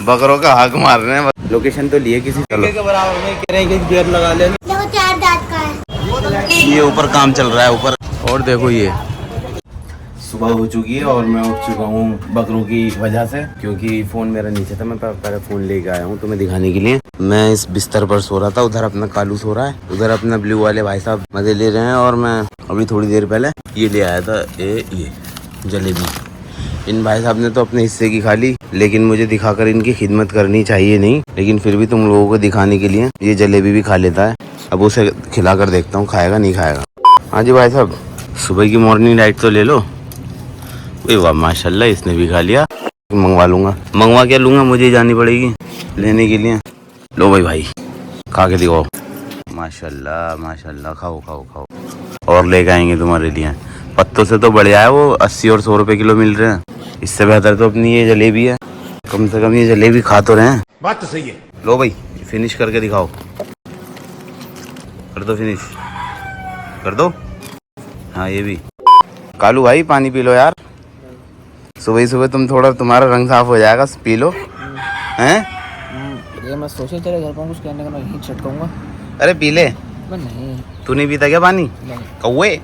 बकरों का हक मार रहे हैं। लोकेशन तो लिए किसी के बराबर में कह रहे हैं कि बियर लगा ले। देखो 4 दांत का है। ये ऊपर काम चल रहा है ऊपर। और देखो ये सुबह हो चुकी है और मैं उठ चुका हूँ बकरों की वजह से, क्योंकि फ़ोन मेरा नीचे था। मैं पहले फ़ोन लेके आया हूँ तुम्हें दिखाने के लिए। मैं इस बिस्तर पर सो रहा था, उधर अपना कालू सो रहा है, उधर अपना ब्लू वाले भाई साहब मज़े ले रहे हैं। और मैं अभी थोड़ी देर पहले ये ले आया था ये जलेबी। इन भाई साहब ने तो अपने हिस्से की खा ली, लेकिन मुझे दिखाकर इनकी खिदमत करनी चाहिए नहीं, लेकिन फिर भी तुम लोगों को दिखाने के लिए ये जलेबी भी खा लेता है। अब उसे खिला कर देखता हूँ खाएगा नहीं खाएगा। हाँ जी भाई साहब, सुबह की मॉर्निंग डाइट तो ले लो। वाह माशाल्लाह, इसने भी खा लिया। मंगवा लूँगा, मंगवा क्या लूँगा, मुझे ही जानी पड़ेगी लेने के लिए। लो भाई खा के दिखाओ। माशाल्लाह माशाल्लाह, खाओ खाओ खाओ। और लेके आएंगे तुम्हारे लिए। पत्तों से तो बढ़िया है वो, 80 और 100 रुपए किलो मिल रहे हैं। इससे बेहतर तो अपनी ये जलेबी है। कम से कम ये जलेबी खा तो रहे हैं। बात तो सही है। लो भाई फिनिश करके दिखाओ। कर दो फिनिश, कर दो। हाँ ये भी। कालू भाई पानी पी लो यार, सुबह ही सुबह तुम्हारा रंग साफ हो जाएगा, पी लो। हैं? ये मैं सोचे तेरे घर पर कुछ कहने का, मैं यहीं छटकाऊंगा। अरे पी ले। मैं नहीं। तू नहीं पीता क्या पानी? कौवे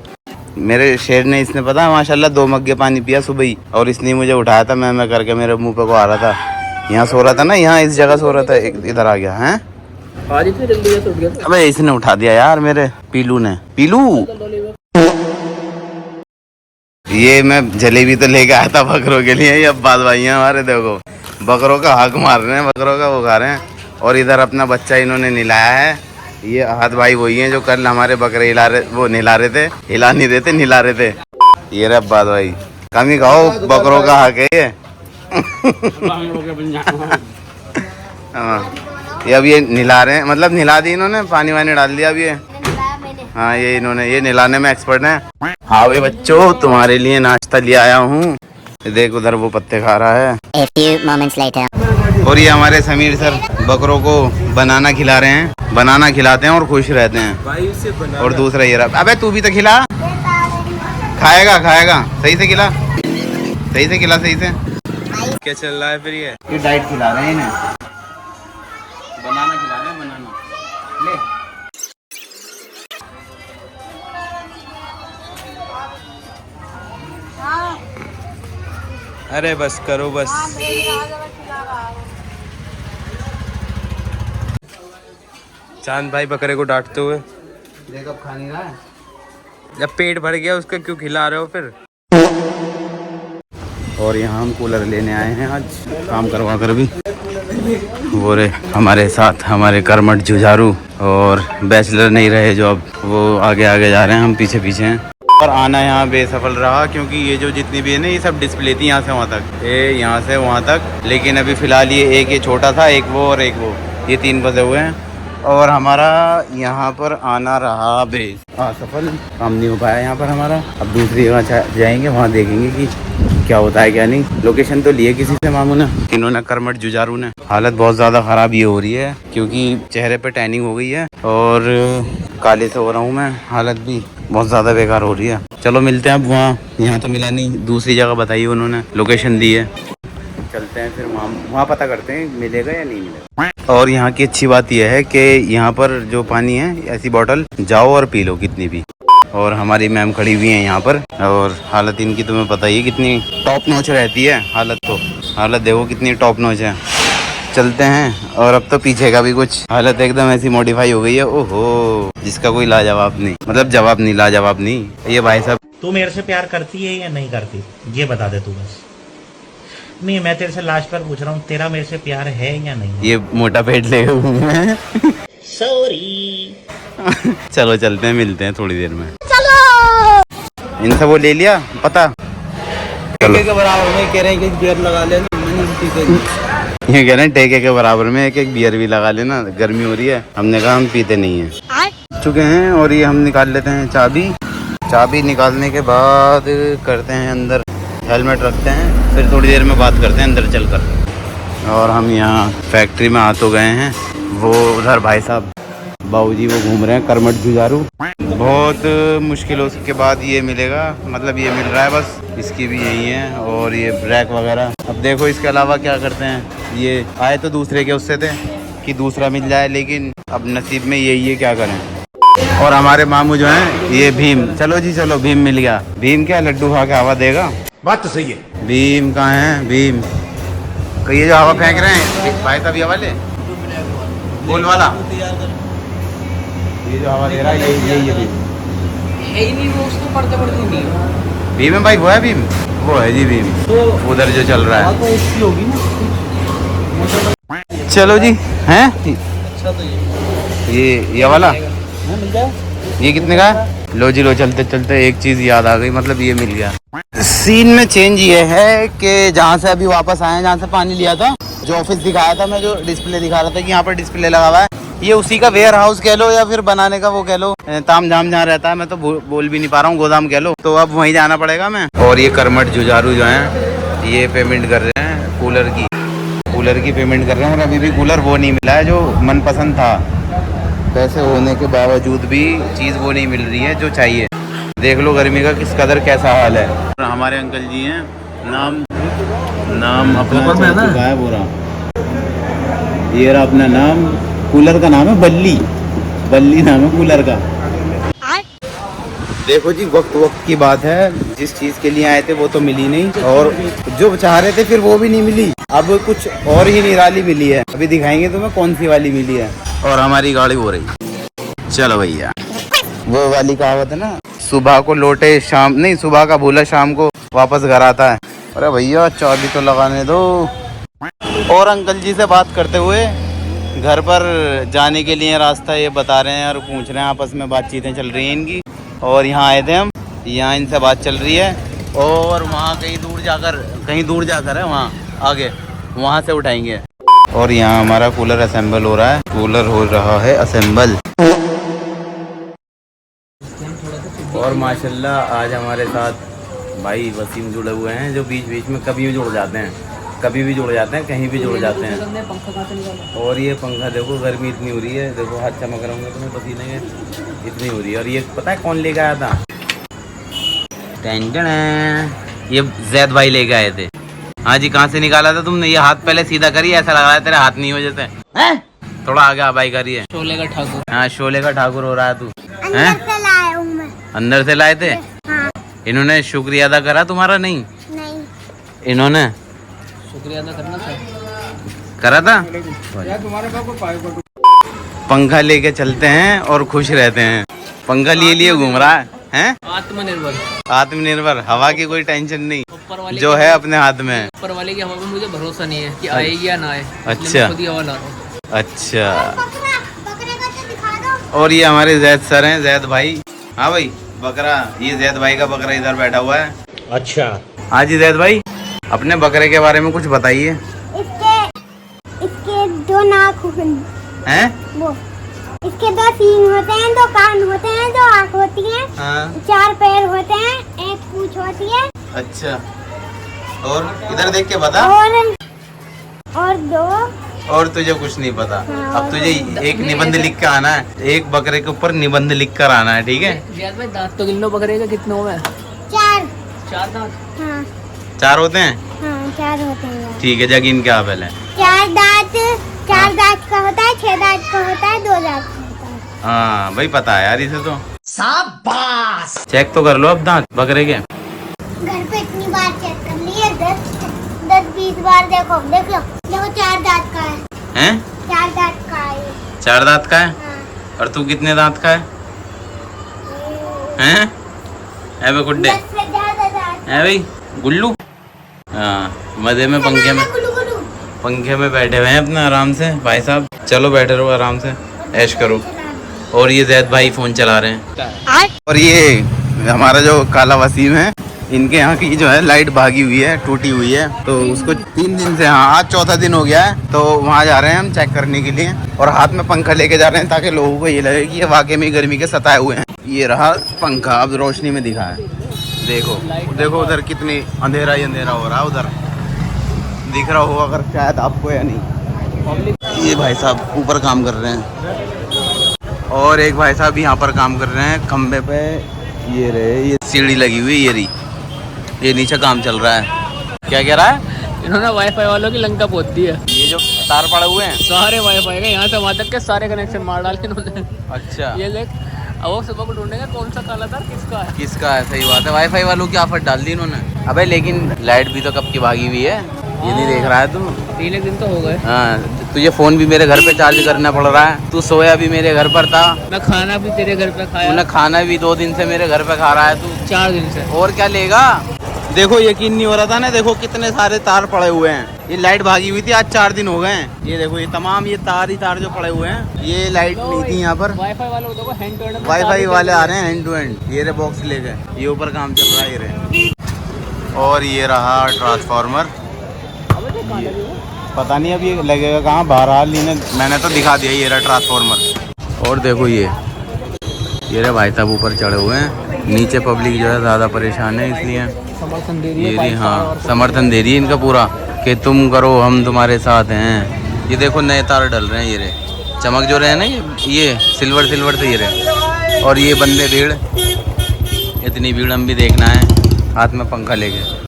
मेरे शेर ने, इसने पता है माशाल्लाह 2 मग्गे पानी पिया सुबह ही। और इसने मुझे उठाया था, मैं करके मेरे मुंह पे को आ रहा था। यहाँ सो रहा था ना, यहाँ इस जगह सो रहा था, इधर आ गया। हैं? आज इतनी जल्दी कैसे उठ गया? अबे इसने उठा दिया यार मेरे पीलू ने। पीलू ये मैं जलेबी तो लेके आया था बकरों के लिए। ये अब्बास भाई हैं हमारे, देखो बकरों का हक मार रहे हैं, बकरों का वो खा रहे हैं। और इधर अपना बच्चा इन्होंने निलाया है। ये अहद भाई वही हैं जो कल हमारे बकरे हिला रहे थे, हिला नहीं रहे थे, निला रहे थे। ये रहे अब्बास भाई, कम ही खाओ, बकरों का हक है ये। ये अब ये निला रहे हैं, मतलब निला दी इन्होंने, पानी वानी डाल दिया अब ये। हाँ ये इन्होंने, ये निलाने में एक्सपर्ट हैं। हाँ भाई बच्चों, तुम्हारे लिए नाश्ता ले आया हूँ। देख उधर वो पत्ते खा रहा है। A few moments later. और ये हमारे समीर सर बकरों को बनाना खिला रहे हैं। बनाना खिलाते हैं और खुश रहते हैं। और दूसरा ये रहा, अबे तू भी तो खिला। खाएगा सही से खिला, सही से खिला, सही से। क्या चल रहा है फिर? ये डाइट खिला रहे हैं इन्हें, बनाना खिला रहे हैं, बनाना ले। अरे बस करो बस। चांद भाई बकरे को डांटते हुए, देख अब खा नहीं रहा है। जब पेट भर गया उसका क्यों खिला रहे हो फिर? और यहाँ हम कूलर लेने आए हैं आज, काम करवा कर भी। वो रे हमारे साथ हमारे कर्मठ जुझारू, और बैचलर नहीं रहे जो, अब वो आगे आगे जा रहे हैं, हम पीछे पीछे हैं। और आना यहाँ बेसफल रहा, क्योंकि ये जो जितनी भी है ना, ये सब डिस्प्ले थी यहाँ से वहाँ तक, ये यहाँ से वहाँ तक। लेकिन अभी फ़िलहाल ये एक छोटा था, एक वो और एक वो, ये 3 बजे हुए हैं। और हमारा यहाँ पर आना रहा असफल, काम नहीं हो पाया यहाँ पर हमारा। अब दूसरी जगह जाएंगे, वहाँ देखेंगे कि क्या होता है क्या नहीं। लोकेशन तो लिए किसी से मामू ने, इन्होंने कर्मठ जुझारू ने। हालत बहुत ज़्यादा ख़राब ये हो रही है, क्योंकि चेहरे पे टैनिंग हो गई है और काले से हो रहा हूँ मैं। हालत भी बहुत ज़्यादा बेकार हो रही है। चलो मिलते हैं अब वहाँ, यहाँ तो मिला नहीं, दूसरी जगह बताई उन्होंने, लोकेशन दी है। चलते हैं फिर वहाँ पता करते हैं मिलेगा या नहीं मिलेगा। और यहाँ की अच्छी बात यह है कि यहाँ पर जो पानी है, ऐसी बोतल जाओ और पी लो कितनी भी। और हमारी मैम खड़ी हुई हैं यहाँ पर, और हालत इनकी तुम्हें पता ही है कितनी टॉप नॉच रहती है। हालत देखो कितनी टॉप नॉच है। चलते हैं। और अब तो पीछे का भी कुछ हालत एकदम ऐसी मॉडिफाई हो गई है, ओहो, जिसका कोई लाजवाब नहीं, मतलब जवाब नहीं, लाजवाब नहीं। ये भाई साहब, तू मेरे से प्यार करती है या नहीं करती, ये बता दे तू बस। नहीं, मैं तेरे से लास्ट पर पूछ रहा हूँ, तेरा मेरे से प्यार है या नहीं? ये मोटा पेट ले मैं सॉरी। चलो चलते हैं, मिलते हैं थोड़ी देर में। चलो इनसे वो ले लिया पता, ठेके के बराबर में कह रहे हैं कि बियर लगा ले। ये कह रहे हैं ठेके के बराबर में एक बियर भी लगा लेना, गर्मी हो रही है। हमने कहा हम पीते नहीं है चुके हैं। और ये हम निकाल लेते हैं चाबी निकालने के बाद करते हैं अंदर, हेलमेट रखते हैं, फिर थोड़ी देर में बात करते हैं अंदर चलकर। और हम यहाँ फैक्ट्री में आ तो गए हैं। वो उधर भाई साहब बाबूजी वो घूम रहे हैं, कर्मठ जुझारू, बहुत मुश्किलों के बाद ये मिलेगा, मतलब ये मिल रहा है बस। इसकी भी यही है और ये ब्रेक वगैरह। अब देखो इसके अलावा क्या करते हैं। ये आए तो दूसरे के उससे थे कि दूसरा मिल जाए, लेकिन अब नसीब में यही है, क्या करें। और हमारे मामू जो हैं ये भीम, चलो जी चलो, भीम मिल गया। भीम क्या लड्डू खा के हवा देगा? बात तो सही है। भीम कहाँ है भीम? ये जो हवा फेंक रहे हैं भाई साहब, ये वाले गोल वाला, ये जो हवा दे रहा है ये भीम है ही नहीं वो, उसको पढ़ते पढ़ते नहीं है। भीम है भाई, वो है भीम, वो है जी भीम। तो उधर जो चल रहा है तो उसकी होगी ना। चलो जी हैं। अच्छा तो ये वाला मिल जाए। ये कितने का है? लो जी लो, चलते चलते एक चीज याद आ गई, मतलब ये मिल गया। सीन में चेंज ये है कि जहाँ से अभी वापस आए हैं, जहाँ से पानी लिया था, जो ऑफिस दिखाया था मैं, जो डिस्प्ले दिखा रहा था कि यहाँ पर डिस्प्ले लगा हुआ है, ये उसी का वेयर हाउस कह लो या फिर बनाने का वो कह लो, ताम झाम जहाँ रहता है, मैं तो बोल भी नहीं पा रहा हूँ, गोदाम कह लो। तो अब वहीं जाना पड़ेगा मैं। और ये करमट जुझारू जो है ये पेमेंट कर रहे हैं कूलर की पेमेंट कर रहे हैं। और अभी भी कूलर वो नहीं मिला है जो मनपसंद था। पैसे होने के बावजूद भी चीज़ वो नहीं मिल रही है जो चाहिए। देख लो गर्मी का किस कदर कैसा हाल है। हमारे अंकल जी हैं, नाम अपना चल चुका है पूरा। ये रहा अपना नाम, कूलर का नाम है बल्ली नाम है कूलर का। देखो जी वक्त की बात है, जिस चीज़ के लिए आए थे वो तो मिली नहीं, और जो चाह रहे थे फिर वो भी नहीं मिली। अब कुछ और ही निराली मिली है, अभी दिखाएंगे तुम्हें कौन सी वाली मिली है। और हमारी गाड़ी हो रही। चलो भैया, वो वाली कहावत है ना, सुबह को लौटे शाम नहीं, सुबह का भूला शाम को वापस घर आता है। अरे भैया चाबी तो लगाने दो। और अंकल जी से बात करते हुए घर पर जाने के लिए रास्ता ये बता रहे हैं और पूछ रहे हैं, आपस में बातचीतें चल रही हैं इनकी। और यहाँ आए थे हम, यहाँ इनसे बात चल रही है। और वहाँ कहीं दूर जाकर है वहाँ आगे, वहाँ से उठाएंगे। और यहाँ हमारा कूलर असेंबल हो रहा है असेंबल। और माशाल्लाह आज हमारे साथ भाई वसीम जुड़े हुए हैं, जो बीच बीच में कभी भी जुड़ जाते हैं, कहीं भी जुड़ जाते हैं। और ये पंखा देखो, गर्मी इतनी हो रही है, देखो हाथ चमक रहे होंगे तुम्हें, पसीने के इतनी हो रही है। और ये पता है कौन लेके आया था? टेंशन है, ये जैद भाई लेके आए थे। हाँ जी, कहाँ से निकाला था तुमने? ये हाथ पहले सीधा करिए, ऐसा लग रहा है तेरे हाथ नहीं हो जैसे हैं? थोड़ा आगे भाई करिए। शोले का ठाकुर। हाँ शोले का ठाकुर हो रहा है तू। अंदर से लाए थे। हाँ। इन्होंने शुक्रिया अदा करा तुम्हारा? नहीं इन्होंने शुक्रिया अदा करना करा था। पंखा लेके चलते हैं और खुश रहते हैं। पंखा लिए घूम रहा है? आत्मनिर्भर, हवा की कोई टेंशन नहीं, जो है अपने हाथ में। ऊपर वाले की हवा में मुझे भरोसा नहीं है कि आएगी या ना आए। अच्छा खुद ही हवा ला रहा हूं। अच्छा। बकरे का तो दिखा दो। और ये हमारे जैद सर हैं, जैद भाई। हाँ भाई, बकरा, ये जैद भाई का बकरा इधर बैठा हुआ है। अच्छा। हाँ जी जैद भाई, अपने बकरे के बारे में कुछ बताइए। इसके दो नाक हैं? वो इसके दो सींग होते हैं, दो कान होते हैं, दो आँख होती है, हाँ। 4 पैर होते हैं, 1 पूंछ होती है। अच्छा, और इधर देख के बता। और 2। और तुझे कुछ नहीं पता? हाँ, अब तुझे एक निबंध लिख कर आना है, एक बकरे के ऊपर निबंध लिख कर आना है, ठीक है? जैद भाई दांत तो गिन लो बकरे का कितने हुए? 4 दांत। हाँ 4 होते हैं? हाँ 4 होते हैं। ठीक है, जगिन क्या पहले? 4 दांत का होता है, 6 दांत का होता है, 2 दांत का होता है। हाँ भाई पता है यार इसे तो। शाबाश। चेक तो कर लो अब दांत बकरे के। घर पे इतनी बार चेक कर लिए, 10-20 बार देखो 4 दांत का है। हैं? 4 दांत का है। 4 दांत का है? हाँ। और तू कितने दांत का है? हैं? है भाई गुड्डे? 10 से ज़्यादा दांत। है भाई गुल्लू? हाँ, मजे में पंखे में बैठे हुए हैं अपना आराम से भाई साहब। चलो बैठे रहो आराम से, ऐश करो। और ये जैद भाई फोन चला रहे हैं। और ये हमारा जो काला वसीम है, इनके यहाँ की जो है लाइट भागी हुई है, टूटी हुई है, तो उसको 3 दिन से, हाँ आज 4था दिन हो गया है, तो वहाँ जा रहे हैं हम चेक करने के लिए। और हाथ में पंखा लेके जा रहे हैं ताकि लोगों को ये लगे कि ये वाकई में गर्मी के सताए हुए हैं। ये रहा पंखा, अब रोशनी में दिखा है। देखो उधर कितनी अंधेरा ही अंधेरा हो रहा है, उधर दिख रहा होगा अगर शायद आपको या नहीं। ये भाई साहब ऊपर काम कर रहे हैं और एक भाई साहब यहाँ पर काम कर रहे हैं खंबे पे। ये रहे, ये सीढ़ी लगी हुई, ये रही, ये नीचे काम चल रहा है। क्या कह रहा है? इन्होंने वाईफाई वालों की लंका पोत दी है। ये जो तार पड़े हुए हैं सारे वाईफाई के यहाँ से वहाँ तक के सारे कनेक्शन मार डाले इन्होंने। अच्छा, ये देख, अब वो सुबह को ढूंढेगा कौन सा काला तार किसका है। किसका है? सही बात है, वाईफाई वालों की आफत डाल दी इन्होंने। अबे लेकिन लाइट भी तो कब की भागी हुई है, ये नहीं देख रहा है तू? 3 दिन तो हो गए। हाँ, तुझे फोन भी मेरे घर पे चार्ज करना पड़ रहा है, तू सोया भी मेरे घर पर था, मैं खाना भी तेरे घर पे खाया। तूने खाना भी 2 दिन से मेरे घर पे खा रहा है तू। 4 दिन से। और क्या लेगा? देखो यकीन नहीं हो रहा था ना, देखो कितने सारे तार पड़े हुए हैं। ये लाइट भागी हुई थी, आज 4 दिन हो गए हैं। ये देखो, ये तमाम ये तार ही तार जो पड़े हुए हैं, ये लाइट नहीं थी यहाँ पर। वाईफाई वाले को देखो हैंड टू हैंड। वाईफाई वाले आ रहे हैं हैंड टू हैंड। ये रे बॉक्स ले गए, ये ऊपर काम चल रहा है, ये रे। और ये रहा ट्रांसफार्मर। पता नहीं अब ये लगेगा कहाँ, बहरहाल मैंने तो दिखा दिया। ये रहा ट्रांसफार्मर। और देखो ये रे भाई साहब ऊपर चढ़े हुए हैं, नीचे पब्लिक जो है ज़्यादा परेशान है, इसलिए समर्थन दे रही है। ये रही, हाँ समर्थन दे रही है इनका पूरा कि तुम करो हम तुम्हारे साथ हैं। ये देखो नए तार डल रहे हैं, ये रे चमक जो रहे हैं ना, ये सिल्वर से ये रहे। और ये बंदे भीड़, इतनी भीड़ हम भी देखना है, हाथ में पंखा लेके।